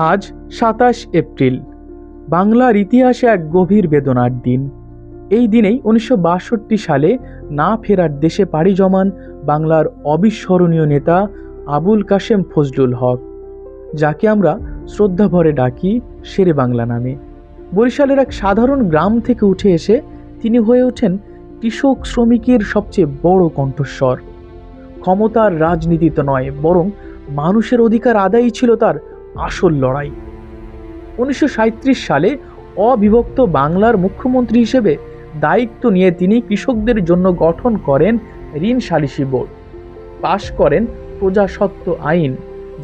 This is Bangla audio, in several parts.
আজ ২৭ এপ্রিল, বাংলার ইতিহাসে এক গভীর বেদনার দিন। এই দিনেই ১৯৬২ সালে না ফেরার দেশে পাড়ি জমান বাংলার অবিস্মরণীয় নেতা আবুল কাশেম ফজলুল হক, যাকে আমরা শ্রদ্ধাভরে ডাকি শেরে বাংলা নামে। বরিশালের এক সাধারণ গ্রাম থেকে উঠে এসে তিনি হয়ে ওঠেন কৃষক শ্রমিকের সবচেয়ে বড় কণ্ঠস্বর। ক্ষমতার রাজনীতিতে নয়, বরং মানুষের অধিকার আদায়ই ছিল তার আসল লড়াই। ১৯৩৭ সালে অবিভক্ত বাংলার মুখ্যমন্ত্রী হিসেবে দায়িত্ব নিয়ে তিনি কৃষকদের জন্য গঠন করেন ঋণ সালিসি বোর্ড, পাশ করেন প্রজাস্বত্ব আইন,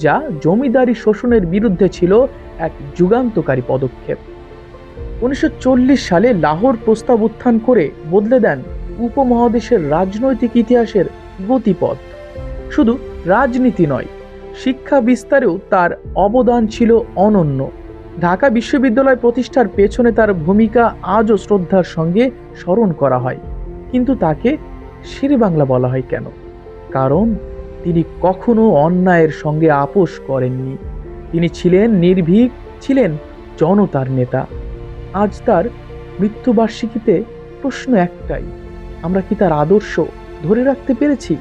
যা জমিদারি শোষণের বিরুদ্ধে ছিল এক যুগান্তকারী পদক্ষেপ। ১৯৪০ সালে লাহোর প্রস্তাব উত্থান করে বদলে দেন উপমহাদেশের রাজনৈতিক ইতিহাসের গতিপথ। শুধু রাজনীতি নয়, শিক্ষা বিস্তারেও তার অবদান ছিল অনন্য। ঢাকা বিশ্ববিদ্যালয় প্রতিষ্ঠার পেছনে তার ভূমিকা আজও শ্রদ্ধার সঙ্গে স্মরণ করা হয়। কিন্তু তাকে শেরে বাংলা বলা হয় কেন? কারণ তিনি কখনো অন্যায়ের সঙ্গে আপোষ করেননি। তিনি ছিলেন নির্ভীক, ছিলেন জনতার নেতা। আজ তার মৃত্যুবার্ষিকীতে প্রশ্ন একটাই, আমরা কি তার আদর্শ ধরে রাখতে পেরেছি?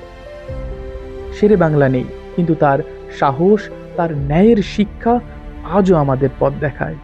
শেরে বাংলা নেই, কিন্তু তার সাহস, তার ন্যায়ের শিক্ষা আজও আমাদের পথ দেখায়।